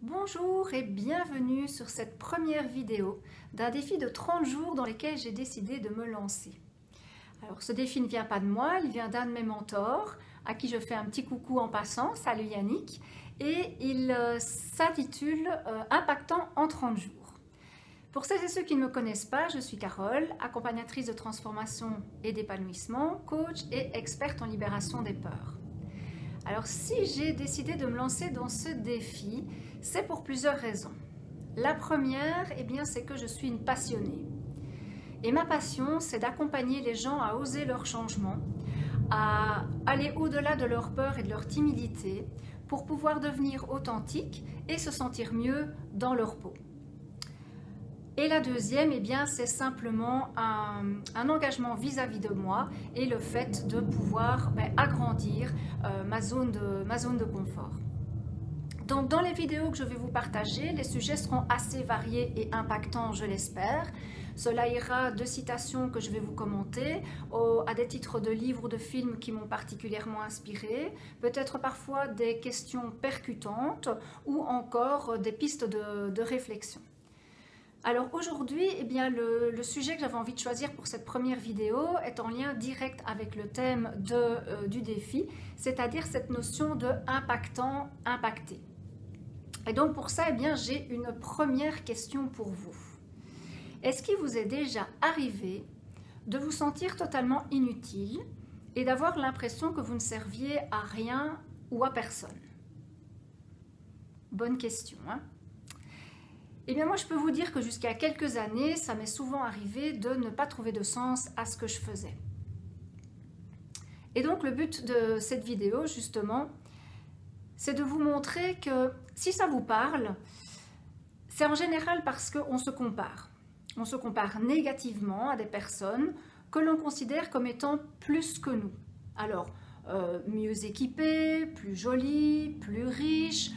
Bonjour et bienvenue sur cette première vidéo d'un défi de 30 jours dans lequel j'ai décidé de me lancer. Alors ce défi ne vient pas de moi, il vient d'un de mes mentors à qui je fais un petit coucou en passant, salut Yannick, et il s'intitule Impactant en 30 jours. Pour celles et ceux qui ne me connaissent pas, je suis Carole, accompagnatrice de transformation et d'épanouissement, coach et experte en libération des peurs. Alors si j'ai décidé de me lancer dans ce défi, c'est pour plusieurs raisons. La première, c'est que je suis une passionnée. Et ma passion, c'est d'accompagner les gens à oser leur changement, à aller au-delà de leur peur et de leur timidité pour pouvoir devenir authentiques et se sentir mieux dans leur peau. Et la deuxième, c'est simplement un engagement vis-à-vis de moi et le fait de pouvoir agrandir ma zone de confort. Donc dans les vidéos que je vais vous partager, les sujets seront assez variés et impactants, je l'espère. Cela ira de citations que je vais vous commenter à des titres de livres ou de films qui m'ont particulièrement inspiré, peut-être parfois des questions percutantes ou encore des pistes de réflexion. Alors aujourd'hui, le sujet que j'avais envie de choisir pour cette première vidéo est en lien direct avec le thème du défi, c'est-à-dire cette notion de impactant, impacté. Et donc pour ça, j'ai une première question pour vous. Est-ce qu'il vous est déjà arrivé de vous sentir totalement inutile et d'avoir l'impression que vous ne serviez à rien ou à personne? Bonne question, hein? Moi, je peux vous dire que jusqu'à quelques années, ça m'est souvent arrivé de ne pas trouver de sens à ce que je faisais. Et donc, le but de cette vidéo, justement, c'est de vous montrer que si ça vous parle, c'est en général parce qu'on se compare. On se compare négativement à des personnes que l'on considère comme étant plus que nous. Alors, mieux équipées, plus jolies, plus riches,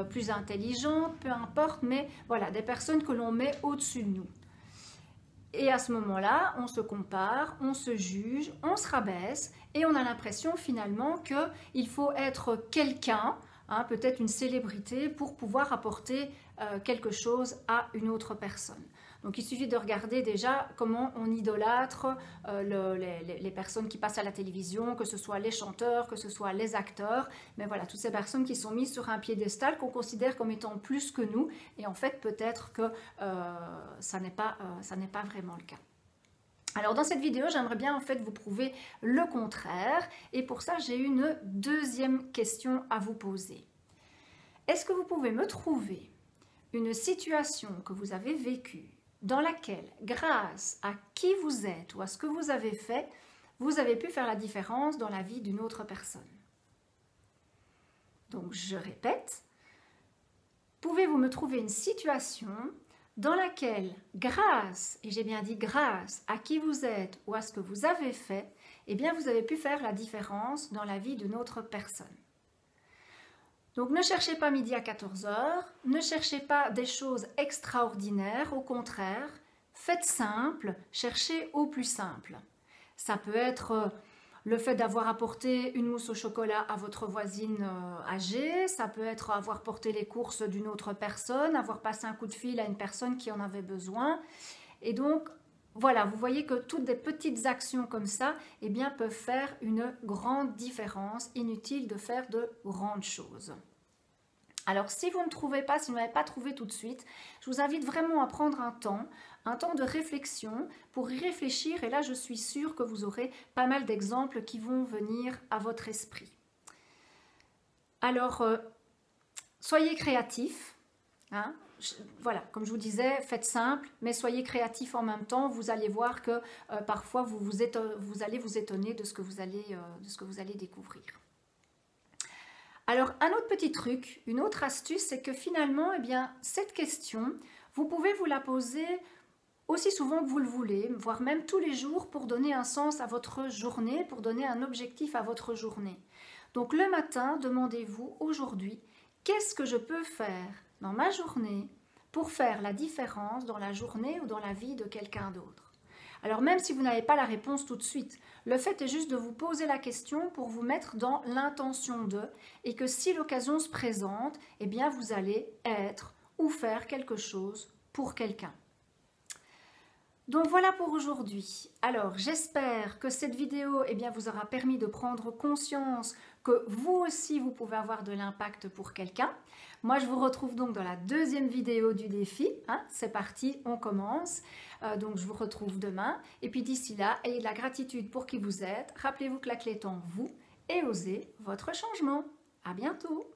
plus intelligentes, peu importe, mais voilà, des personnes que l'on met au-dessus de nous. Et à ce moment-là, on se compare, on se juge, on se rabaisse et on a l'impression finalement qu'il faut être quelqu'un, peut-être une célébrité, pour pouvoir apporter quelque chose à une autre personne. Donc il suffit de regarder déjà comment on idolâtre les personnes qui passent à la télévision, que ce soit les chanteurs, que ce soit les acteurs, mais voilà, toutes ces personnes qui sont mises sur un piédestal qu'on considère comme étant plus que nous, et en fait peut-être que ça n'est pas vraiment le cas. Alors dans cette vidéo, j'aimerais bien en fait vous prouver le contraire, et pour ça j'ai une deuxième question à vous poser. Est-ce que vous pouvez me trouver une situation que vous avez vécue dans laquelle, grâce à qui vous êtes ou à ce que vous avez fait, vous avez pu faire la différence dans la vie d'une autre personne? Donc je répète, pouvez-vous me trouver une situation dans laquelle, grâce, et j'ai bien dit grâce, à qui vous êtes ou à ce que vous avez fait, vous avez pu faire la différence dans la vie d'une autre personne? Donc ne cherchez pas midi à 14 h, ne cherchez pas des choses extraordinaires, au contraire, faites simple, cherchez au plus simple. Ça peut être le fait d'avoir apporté une mousse au chocolat à votre voisine âgée, ça peut être avoir porté les courses d'une autre personne, avoir passé un coup de fil à une personne qui en avait besoin. Et donc, voilà, vous voyez que toutes des petites actions comme ça, peuvent faire une grande différence. Inutile de faire de grandes choses. Alors, si vous ne trouvez pas, si vous n'avez pas trouvé tout de suite, je vous invite vraiment à prendre un temps de réflexion pour y réfléchir. Et là, je suis sûre que vous aurez pas mal d'exemples qui vont venir à votre esprit. Alors, soyez créatifs. Voilà, comme je vous disais, faites simple, mais soyez créatifs en même temps. Vous allez voir que parfois vous allez vous étonner de ce que vous allez découvrir. Alors un autre petit truc, une autre astuce, c'est que finalement, cette question, vous pouvez vous la poser aussi souvent que vous le voulez, voire même tous les jours pour donner un sens à votre journée, pour donner un objectif à votre journée. Donc le matin, demandez-vous aujourd'hui, qu'est-ce que je peux faire dans ma journée pour faire la différence dans la journée ou dans la vie de quelqu'un d'autre? Alors même si vous n'avez pas la réponse tout de suite, le fait est juste de vous poser la question pour vous mettre dans l'intention de, et que si l'occasion se présente, eh bien vous allez être ou faire quelque chose pour quelqu'un. Donc voilà pour aujourd'hui. Alors j'espère que cette vidéo vous aura permis de prendre conscience que vous aussi vous pouvez avoir de l'impact pour quelqu'un. Moi je vous retrouve donc dans la deuxième vidéo du défi. C'est parti, on commence. Donc je vous retrouve demain. Et puis d'ici là, ayez de la gratitude pour qui vous êtes. Rappelez-vous que la clé est en vous et osez votre changement. À bientôt.